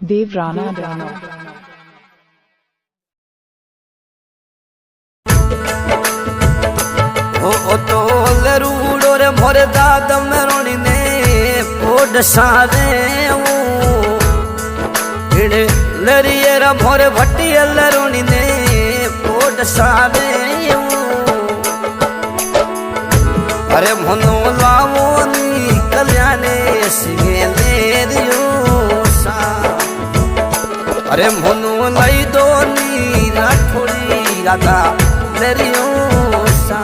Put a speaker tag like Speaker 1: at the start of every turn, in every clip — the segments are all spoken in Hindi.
Speaker 1: Dev Rana Dano.
Speaker 2: ओ तो लरूड़ो रे मोरे दाद मेरोनी ने पोड सारे इड़े लरिये रा मोरे भट्टी लरूनी ने पोड सारे अरे मनो लावो नी कल्याणे सिगे ले दियो सा अरे मनो लाई दो नी राठोड़ी राधा लरियो सा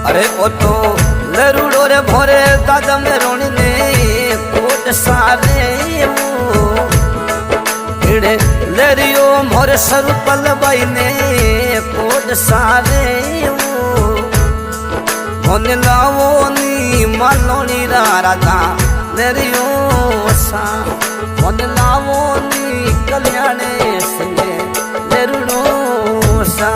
Speaker 2: अरे ओ तो लरूड़ो रे भोरे दादा मेरोनी ने कोट सारे इड़े लरियो मोरे सरुपल बाई ने कोट सारे मोने लावो नी मालोनी राधा लरियो सा मोने लावो नी कल्याणे सिंगे लरूड़ो सा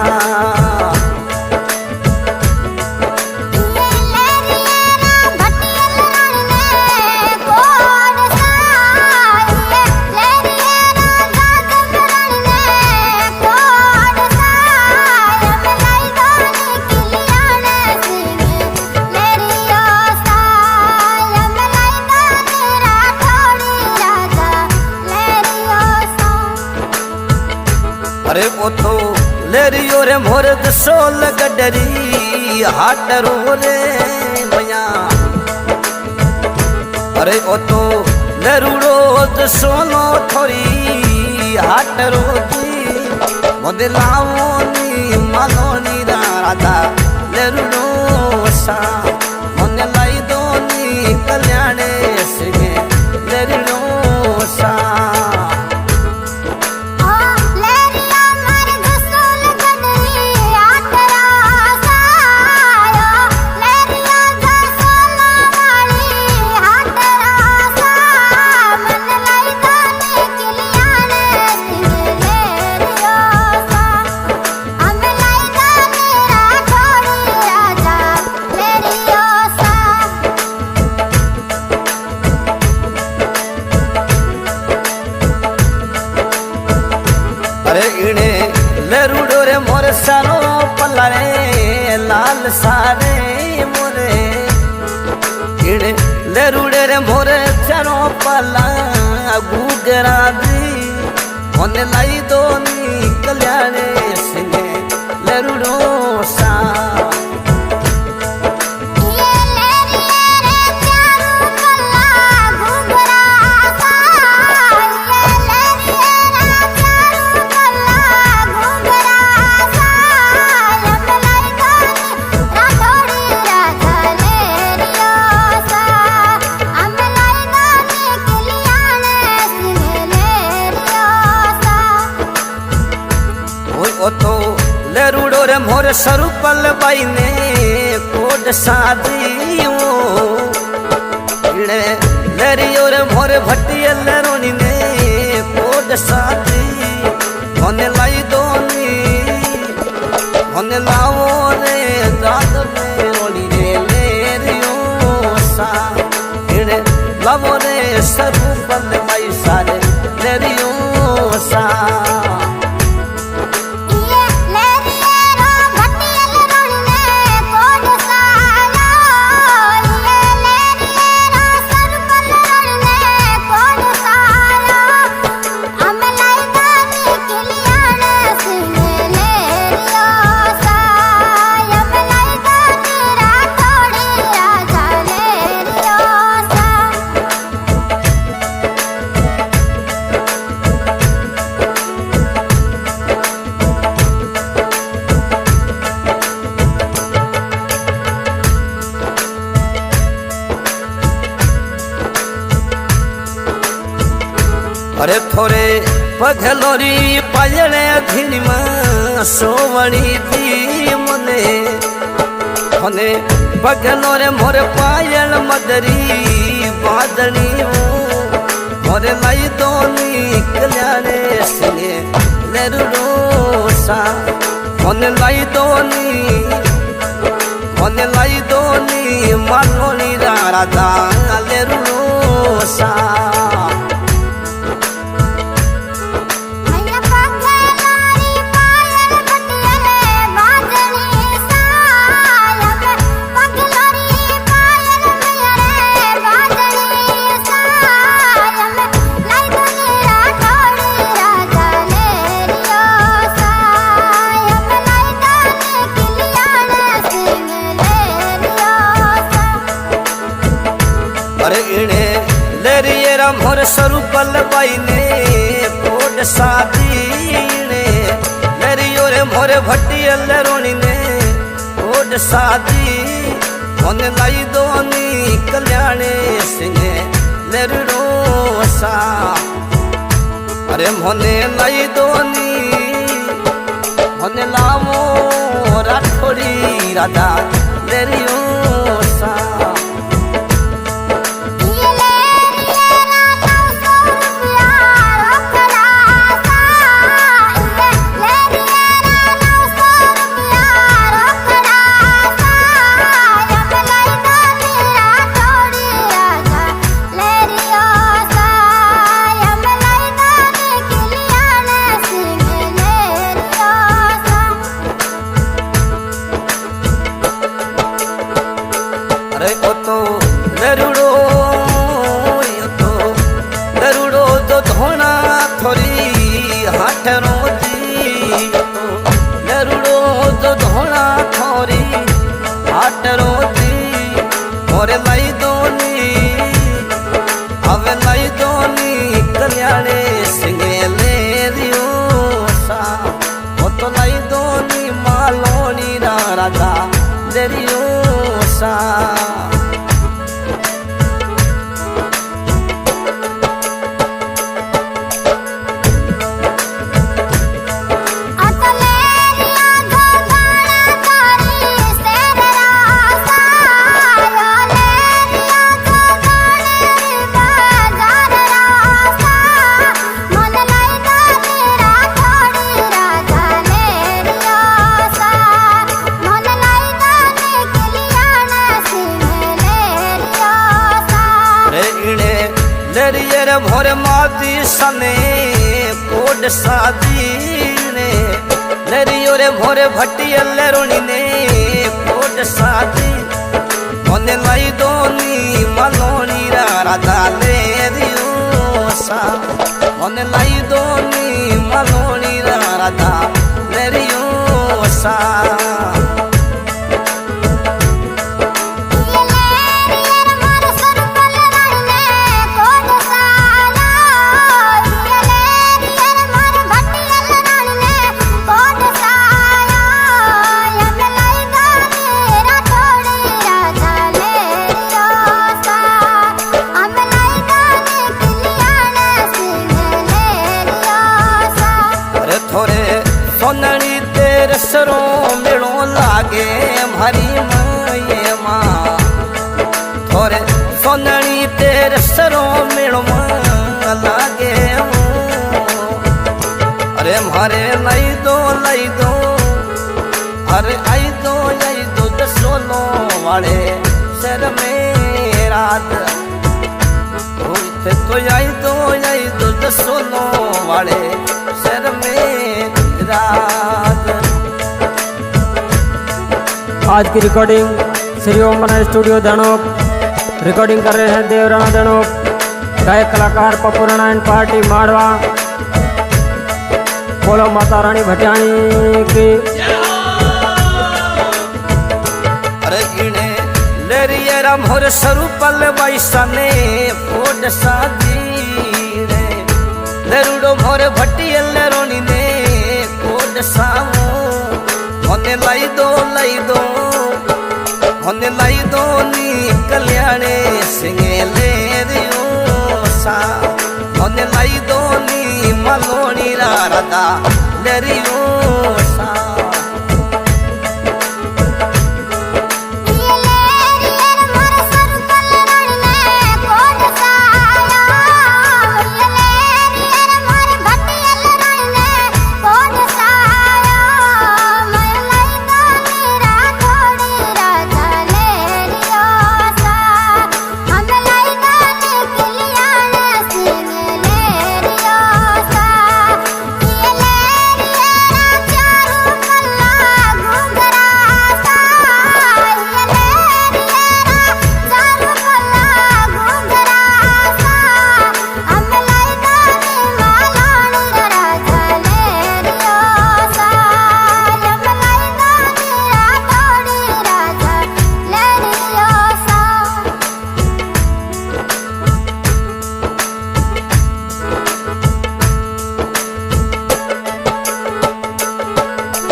Speaker 2: अरे वो तो लेरियो रे मोरे दसोल गडरी हाटरो रे मया अरे वो तो लरूड़ो दसोलो थोड़ी हाटरो जी मोदे लावो नी मालोनी राधा लरूड़ो सा मोने लाई दो नी कल्याणे सिगे लरूड़ो सा अरे इने लरूड़ो रे मोरे सारो पल्ला रे लाल सारे मोरे इने लरूड़े रे मोरे सारो पल्ला गुगरा दी मोने लाई दो नी कल्याणे सिंगे लरूड़ो सा ओ तो लरूड़ो रे मोरे सरुपल बाई ने कोड सादी इड़े लरियो रे मोरे भट्टी लरोनी ने कोड सादी मोने लाई दो नी मोने लावो रे दाद मेरोनी रे लेरियो सा इड़े लावो रे सरुपल बाई सारे लरियो सा अरे थोरे पगलोरी पायणे धीमा सोवणी दी मने मने पगलोरे मोरे पायल मदरी बादनी मोरे लाई दोनी कल्याणे सिंगे लेरुडो सा मने लाई दोनी मालोनी राधा लेरुडो सा मोर स्वरूपल बाई ने कोड शादी ने लरियो रे मोरे भटियल रोणी ने कोड शादी मोने लाई दोनी कल्याणे सिंगे लरड़ो सा अरे मोने लाई दोनी मोने लामो राठोड़ी राधा लरियो सा लरुड़ो तो धोना थोरी हाथ रोजी लरुड़ो तो धोना थोरी हाथ रोजी मोरे लाई दोनी अवे लाई दोनी कल्याणे सिंगे ले दियो सा वो तो लाई दोनी मालोनी राधा ले दियो सा भोरे मादी सने कोड शादी ने लरियो रे भोरे भटियल रोणी ने कोड शादी मोने लाई दोनी मलोनी राधा ले दियो सा मोने लाई दोनी मलोनी राधा ले दियो सा सोनड़ी तेरे सरों मिलो लागे हरी माये माँ थोरे सोनड़ी तेरे सरों मिलो लागे अरे मारे लाई दो अरे आई दो दसोलो वाले सर में रात तो आई दो दसोलो वाले सर में
Speaker 1: आज की रिकॉर्डिंग श्री ओम बनाए स्टूडियो धनोक रिकॉर्डिंग कर रहे हैं देवराणा धनोक गायक कलाकार पप्पू राणा एंड पार्टी माड़वा बोलो माता रानी भटियाणी की
Speaker 2: अरे गिणे लेरियरा मोर स्वरूपल बैसने कोड शादी रे लरुड़ो मोर भटियल रोणी ने कोड सामो मोने लाई दो नी कल्याणे सिंगे ले दियो सा मोने लाई दो मलोनी राधा लेरियो